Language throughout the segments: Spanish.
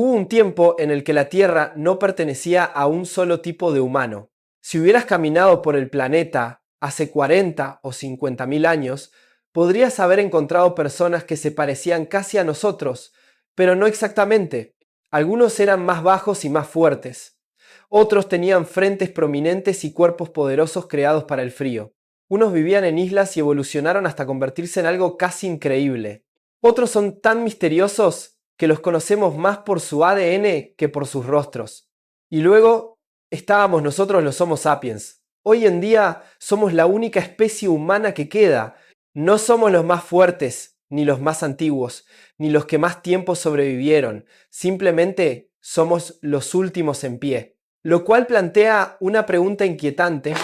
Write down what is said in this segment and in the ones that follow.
Hubo un tiempo en el que la Tierra no pertenecía a un solo tipo de humano. Si hubieras caminado por el planeta hace 40 o 50.000 años, podrías haber encontrado personas que se parecían casi a nosotros, pero no exactamente. Algunos eran más bajos y más fuertes. Otros tenían frentes prominentes y cuerpos poderosos creados para el frío. Unos vivían en islas y evolucionaron hasta convertirse en algo casi increíble. Otros son tan misteriosos que los conocemos más por su ADN que por sus rostros. Y luego estábamos nosotros los Homo sapiens. Hoy en día somos la única especie humana que queda. No somos los más fuertes, ni los más antiguos, ni los que más tiempo sobrevivieron. Simplemente somos los últimos en pie. Lo cual plantea una pregunta inquietante.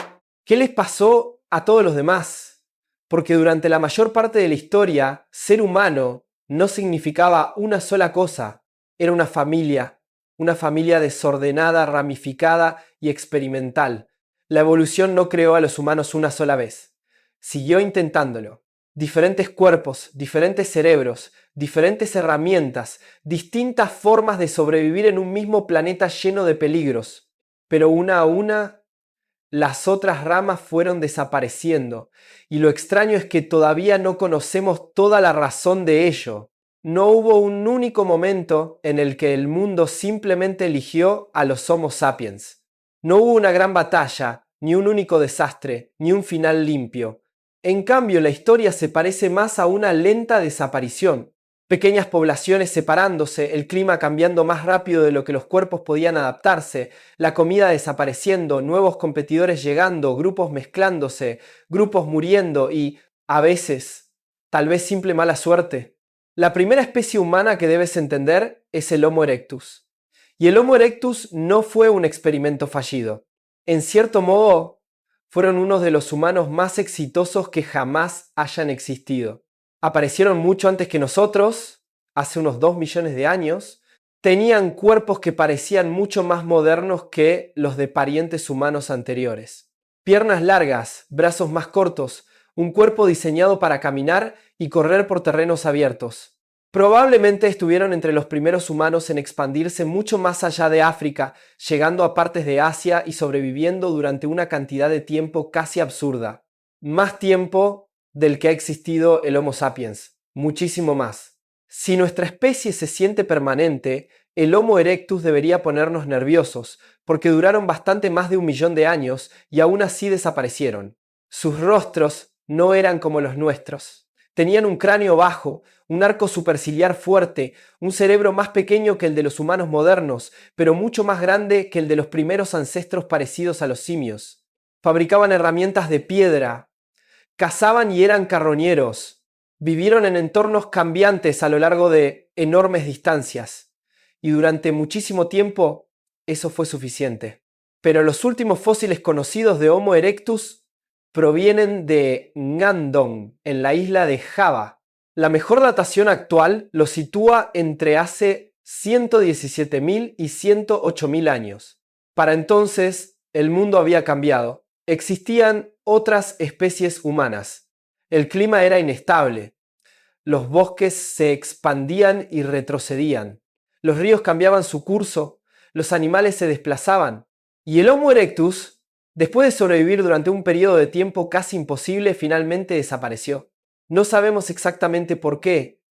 ¿Qué les pasó a todos los demás? Porque durante la mayor parte de la historia, ser humano no significaba una sola cosa. Era una familia desordenada, ramificada y experimental. La evolución no creó a los humanos una sola vez. Siguió intentándolo. Diferentes cuerpos, diferentes cerebros, diferentes herramientas, distintas formas de sobrevivir en un mismo planeta lleno de peligros. Pero una a una, las otras ramas fueron desapareciendo, y lo extraño es que todavía no conocemos toda la razón de ello. No hubo un único momento en el que el mundo simplemente eligió a los Homo sapiens. No hubo una gran batalla, ni un único desastre, ni un final limpio. En cambio, la historia se parece más a una lenta desaparición. Pequeñas poblaciones separándose, el clima cambiando más rápido de lo que los cuerpos podían adaptarse, la comida desapareciendo, nuevos competidores llegando, grupos mezclándose, grupos muriendo y, a veces, tal vez simple mala suerte. La primera especie humana que debes entender es el Homo erectus. Y el Homo erectus no fue un experimento fallido. En cierto modo, fueron unos de los humanos más exitosos que jamás hayan existido. Aparecieron mucho antes que nosotros, hace unos 2 millones de años. Tenían cuerpos que parecían mucho más modernos que los de parientes humanos anteriores. Piernas largas, brazos más cortos, un cuerpo diseñado para caminar y correr por terrenos abiertos. Probablemente estuvieron entre los primeros humanos en expandirse mucho más allá de África, llegando a partes de Asia y sobreviviendo durante una cantidad de tiempo casi absurda. Más tiempo del que ha existido el Homo sapiens, muchísimo más. Si nuestra especie se siente permanente, el Homo erectus debería ponernos nerviosos, porque duraron bastante más de 1 millón de años y aún así desaparecieron. Sus rostros no eran como los nuestros. Tenían un cráneo bajo, un arco superciliar fuerte, un cerebro más pequeño que el de los humanos modernos, pero mucho más grande que el de los primeros ancestros parecidos a los simios. Fabricaban herramientas de piedra, cazaban y eran carroñeros. Vivieron en entornos cambiantes a lo largo de enormes distancias. Y durante muchísimo tiempo eso fue suficiente. Pero los últimos fósiles conocidos de Homo erectus provienen de Ngandong, en la isla de Java. La mejor datación actual lo sitúa entre hace 117.000 y 108.000 años. Para entonces, el mundo había cambiado. Existían otras especies humanas. El clima era inestable. Los bosques se expandían y retrocedían. Los ríos cambiaban su curso. Los animales se desplazaban. Y el Homo erectus, después de sobrevivir durante un periodo de tiempo casi imposible, finalmente desapareció. No sabemos exactamente por qué.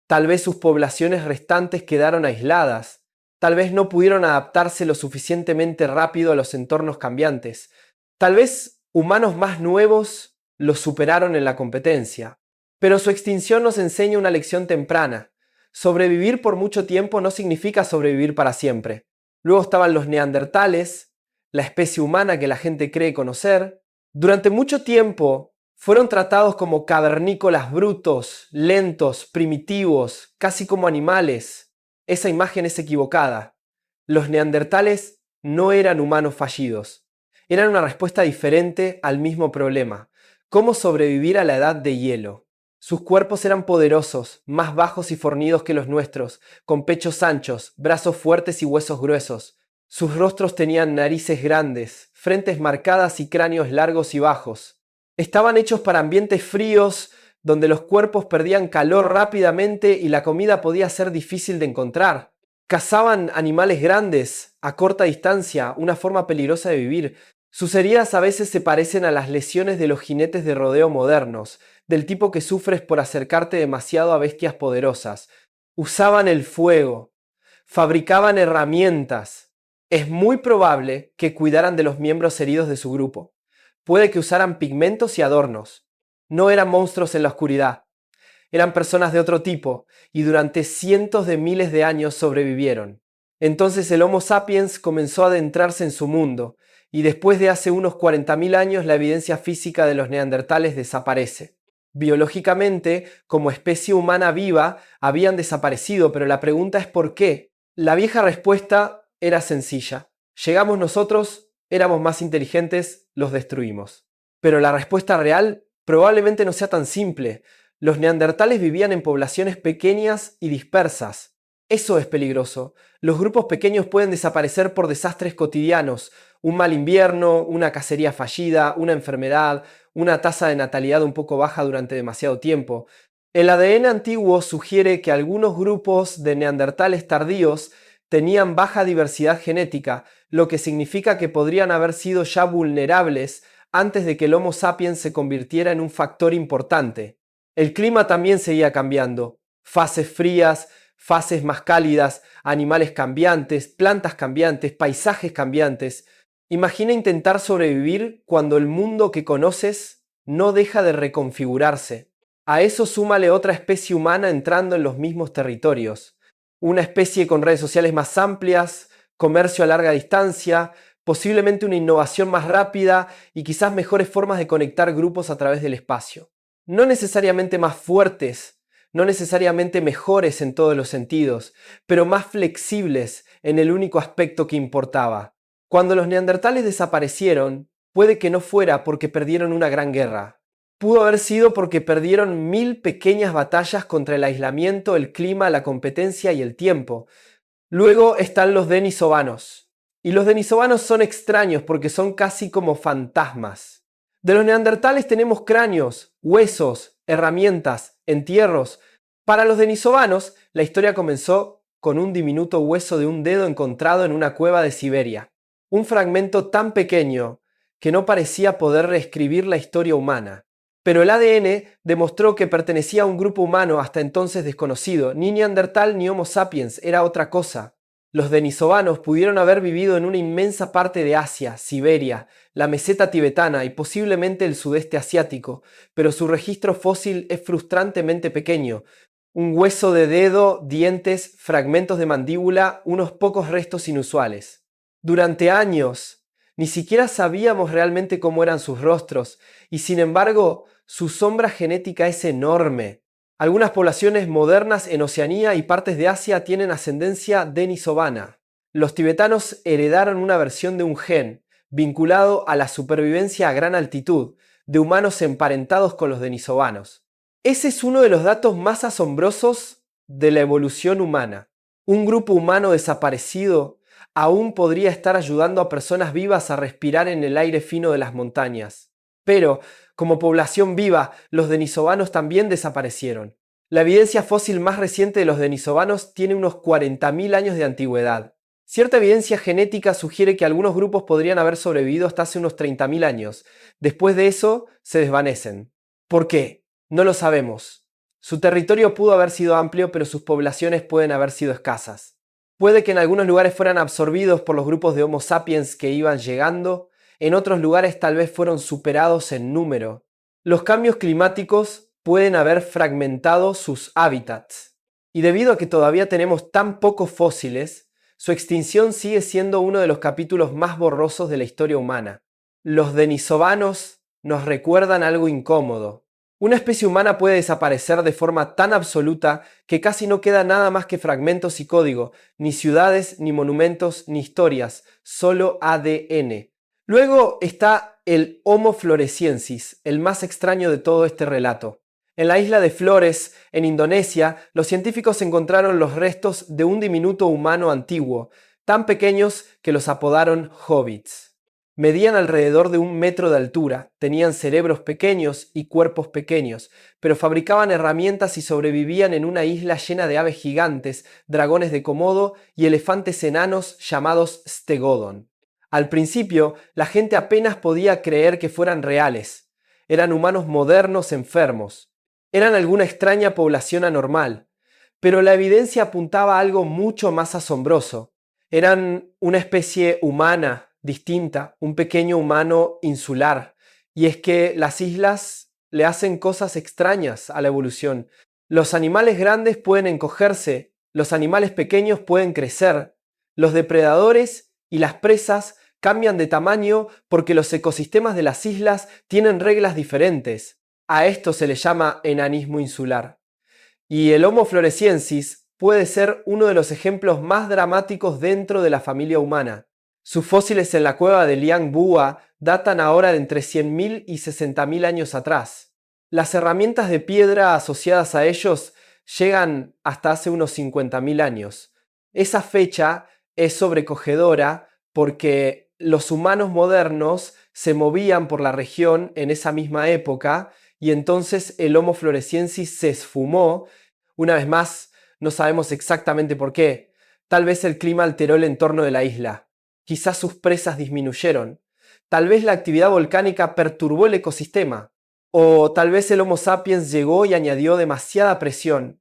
Tal vez sus poblaciones restantes quedaron aisladas. Tal vez no pudieron adaptarse lo suficientemente rápido a los entornos cambiantes. Tal vez humanos más nuevos los superaron en la competencia. Pero su extinción nos enseña una lección temprana. Sobrevivir por mucho tiempo no significa sobrevivir para siempre. Luego estaban los neandertales, la especie humana que la gente cree conocer. Durante mucho tiempo fueron tratados como cavernícolas brutos, lentos, primitivos, casi como animales. Esa imagen es equivocada. Los neandertales no eran humanos fallidos. Eran una respuesta diferente al mismo problema: cómo sobrevivir a la edad de hielo. Sus cuerpos eran poderosos, más bajos y fornidos que los nuestros, con pechos anchos, brazos fuertes y huesos gruesos. Sus rostros tenían narices grandes, frentes marcadas y cráneos largos y bajos. Estaban hechos para ambientes fríos, donde los cuerpos perdían calor rápidamente y la comida podía ser difícil de encontrar. Cazaban animales grandes a corta distancia, una forma peligrosa de vivir. Sus heridas a veces se parecen a las lesiones de los jinetes de rodeo modernos, del tipo que sufres por acercarte demasiado a bestias poderosas. Usaban el fuego, fabricaban herramientas. Es muy probable que cuidaran de los miembros heridos de su grupo. Puede que usaran pigmentos y adornos. No eran monstruos en la oscuridad. Eran personas de otro tipo y durante cientos de miles de años sobrevivieron. Entonces el Homo sapiens comenzó a adentrarse en su mundo y después de hace unos 40.000 años la evidencia física de los neandertales desaparece. Biológicamente, como especie humana viva, habían desaparecido, pero la pregunta es ¿por qué? La vieja respuesta era sencilla. Llegamos nosotros, éramos más inteligentes, los destruimos. Pero la respuesta real probablemente no sea tan simple. Los neandertales vivían en poblaciones pequeñas y dispersas. Eso es peligroso. Los grupos pequeños pueden desaparecer por desastres cotidianos, un mal invierno, una cacería fallida, una enfermedad, una tasa de natalidad un poco baja durante demasiado tiempo. El ADN antiguo sugiere que algunos grupos de neandertales tardíos tenían baja diversidad genética, lo que significa que podrían haber sido ya vulnerables antes de que el Homo sapiens se convirtiera en un factor importante. El clima también seguía cambiando. Fases frías, fases más cálidas, animales cambiantes, plantas cambiantes, paisajes cambiantes. Imagina intentar sobrevivir cuando el mundo que conoces no deja de reconfigurarse. A eso súmale otra especie humana entrando en los mismos territorios. Una especie con redes sociales más amplias, comercio a larga distancia, posiblemente una innovación más rápida y quizás mejores formas de conectar grupos a través del espacio. No necesariamente más fuertes, no necesariamente mejores en todos los sentidos, pero más flexibles en el único aspecto que importaba. Cuando los neandertales desaparecieron, puede que no fuera porque perdieron una gran guerra. Pudo haber sido porque perdieron 1000 pequeñas batallas contra el aislamiento, el clima, la competencia y el tiempo. Luego están los denisovanos. Y los denisovanos son extraños porque son casi como fantasmas. De los neandertales tenemos cráneos, huesos, herramientas, entierros. Para los denisovanos, la historia comenzó con un diminuto hueso de un dedo encontrado en una cueva de Siberia. Un fragmento tan pequeño que no parecía poder reescribir la historia humana. Pero el ADN demostró que pertenecía a un grupo humano hasta entonces desconocido. Ni neandertal ni Homo sapiens, era otra cosa. Los denisovanos pudieron haber vivido en una inmensa parte de Asia, Siberia, la meseta tibetana y posiblemente el sudeste asiático, pero su registro fósil es frustrantemente pequeño. Un hueso de dedo, dientes, fragmentos de mandíbula, unos pocos restos inusuales. Durante años, ni siquiera sabíamos realmente cómo eran sus rostros, y sin embargo, su sombra genética es enorme. Algunas poblaciones modernas en Oceanía y partes de Asia tienen ascendencia denisovana. Los tibetanos heredaron una versión de un gen vinculado a la supervivencia a gran altitud, de humanos emparentados con los denisovanos. Ese es uno de los datos más asombrosos de la evolución humana. Un grupo humano desaparecido aún podría estar ayudando a personas vivas a respirar en el aire fino de las montañas. Pero, como población viva, los denisovanos también desaparecieron. La evidencia fósil más reciente de los denisovanos tiene unos 40.000 años de antigüedad. Cierta evidencia genética sugiere que algunos grupos podrían haber sobrevivido hasta hace unos 30.000 años. Después de eso, se desvanecen. ¿Por qué? No lo sabemos. Su territorio pudo haber sido amplio, pero sus poblaciones pueden haber sido escasas. Puede que en algunos lugares fueran absorbidos por los grupos de Homo sapiens que iban llegando, en otros lugares tal vez fueron superados en número. Los cambios climáticos pueden haber fragmentado sus hábitats. Y debido a que todavía tenemos tan pocos fósiles, su extinción sigue siendo uno de los capítulos más borrosos de la historia humana. Los denisovanos nos recuerdan algo incómodo. Una especie humana puede desaparecer de forma tan absoluta que casi no queda nada más que fragmentos y código, ni ciudades, ni monumentos, ni historias, solo ADN. Luego está el Homo floresiensis, el más extraño de todo este relato. En la isla de Flores, en Indonesia, los científicos encontraron los restos de un diminuto humano antiguo, tan pequeños que los apodaron hobbits. Medían alrededor de 1 metro de altura, tenían cerebros pequeños y cuerpos pequeños, pero fabricaban herramientas y sobrevivían en una isla llena de aves gigantes, dragones de Komodo y elefantes enanos llamados Stegodon. Al principio, la gente apenas podía creer que fueran reales. Eran humanos modernos enfermos. Eran alguna extraña población anormal. Pero la evidencia apuntaba a algo mucho más asombroso. Eran una especie humana, distinta, un pequeño humano insular. Y es que las islas le hacen cosas extrañas a la evolución. Los animales grandes pueden encogerse, los animales pequeños pueden crecer, los depredadores y las presas cambian de tamaño porque los ecosistemas de las islas tienen reglas diferentes. A esto se le llama enanismo insular. Y el Homo floresiensis puede ser uno de los ejemplos más dramáticos dentro de la familia humana. Sus fósiles en la cueva de Liang Bua datan ahora de entre 100.000 y 60.000 años atrás. Las herramientas de piedra asociadas a ellos llegan hasta hace unos 50.000 años. Esa fecha es sobrecogedora porque los humanos modernos se movían por la región en esa misma época y entonces el Homo floresiensis se esfumó. Una vez más, no sabemos exactamente por qué. Tal vez el clima alteró el entorno de la isla. Quizás sus presas disminuyeron. Tal vez la actividad volcánica perturbó el ecosistema. O tal vez el Homo sapiens llegó y añadió demasiada presión.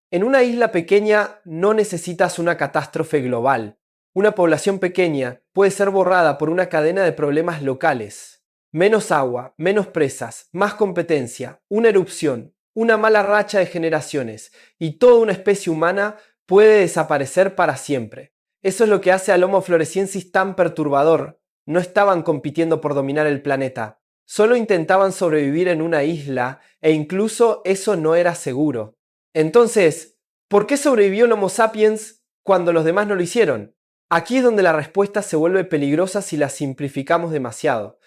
En una isla pequeña no necesitas una catástrofe global. Una población pequeña puede ser borrada por una cadena de problemas locales. Menos agua, menos presas, más competencia, una erupción, una mala racha de generaciones y toda una especie humana puede desaparecer para siempre. Eso es lo que hace al Homo floresiensis tan perturbador. No estaban compitiendo por dominar el planeta. Solo intentaban sobrevivir en una isla e incluso eso no era seguro. Entonces, ¿por qué sobrevivió el Homo sapiens cuando los demás no lo hicieron? Aquí es donde la respuesta se vuelve peligrosa si la simplificamos demasiado.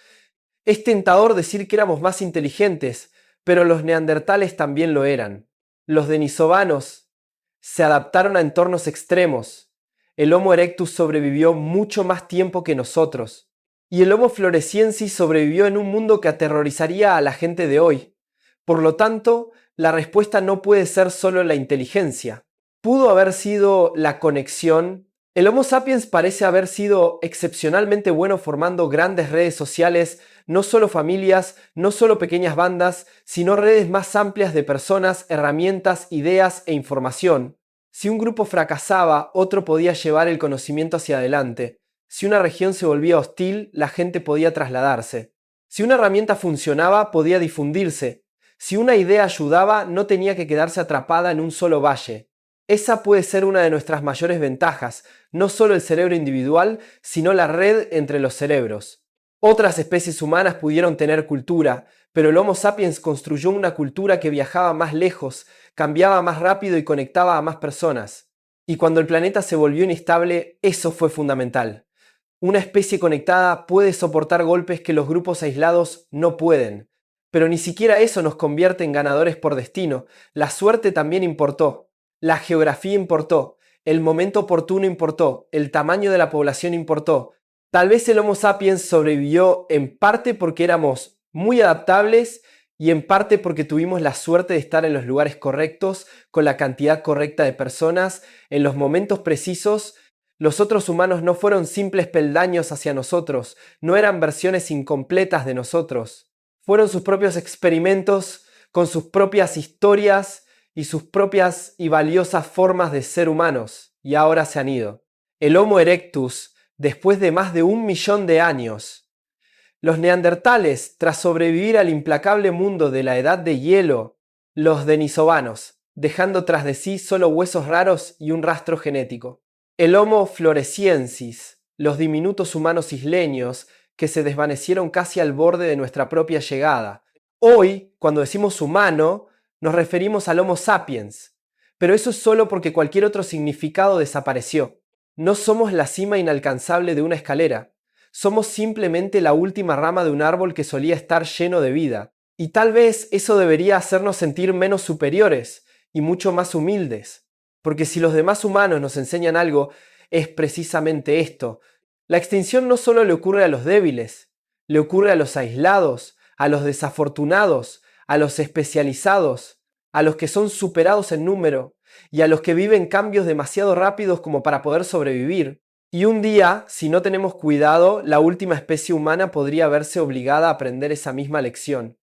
Es tentador decir que éramos más inteligentes, pero los neandertales también lo eran. Los denisovanos se adaptaron a entornos extremos. El Homo erectus sobrevivió mucho más tiempo que nosotros. Y el Homo floresiensis sobrevivió en un mundo que aterrorizaría a la gente de hoy. Por lo tanto, la respuesta no puede ser solo la inteligencia. Pudo haber sido la conexión. El Homo sapiens parece haber sido excepcionalmente bueno formando grandes redes sociales, no solo familias, no solo pequeñas bandas, sino redes más amplias de personas, herramientas, ideas e información. Si un grupo fracasaba, otro podía llevar el conocimiento hacia adelante. Si una región se volvía hostil, la gente podía trasladarse. Si una herramienta funcionaba, podía difundirse. Si una idea ayudaba, no tenía que quedarse atrapada en un solo valle. Esa puede ser una de nuestras mayores ventajas, no solo el cerebro individual, sino la red entre los cerebros. Otras especies humanas pudieron tener cultura, pero el Homo sapiens construyó una cultura que viajaba más lejos, cambiaba más rápido y conectaba a más personas. Y cuando el planeta se volvió inestable, eso fue fundamental. Una especie conectada puede soportar golpes que los grupos aislados no pueden. Pero ni siquiera eso nos convierte en ganadores por destino. La suerte también importó. La geografía importó. El momento oportuno importó. El tamaño de la población importó. Tal vez el Homo sapiens sobrevivió en parte porque éramos muy adaptables y en parte porque tuvimos la suerte de estar en los lugares correctos, con la cantidad correcta de personas, en los momentos precisos. Los otros humanos no fueron simples peldaños hacia nosotros, no eran versiones incompletas de nosotros. Fueron sus propios experimentos, con sus propias historias y sus propias y valiosas formas de ser humanos, y ahora se han ido. El Homo erectus, después de más de 1 millón de años. Los neandertales, tras sobrevivir al implacable mundo de la edad de hielo. Los denisovanos, dejando tras de sí solo huesos raros y un rastro genético. El Homo floresiensis, los diminutos humanos isleños que se desvanecieron casi al borde de nuestra propia llegada. Hoy, cuando decimos humano, nos referimos al Homo sapiens, pero eso es solo porque cualquier otro significado desapareció. No somos la cima inalcanzable de una escalera, somos simplemente la última rama de un árbol que solía estar lleno de vida. Y tal vez eso debería hacernos sentir menos superiores y mucho más humildes. Porque si los demás humanos nos enseñan algo, es precisamente esto. La extinción no solo le ocurre a los débiles, le ocurre a los aislados, a los desafortunados, a los especializados, a los que son superados en número y a los que viven cambios demasiado rápidos como para poder sobrevivir. Y un día, si no tenemos cuidado, la última especie humana podría verse obligada a aprender esa misma lección.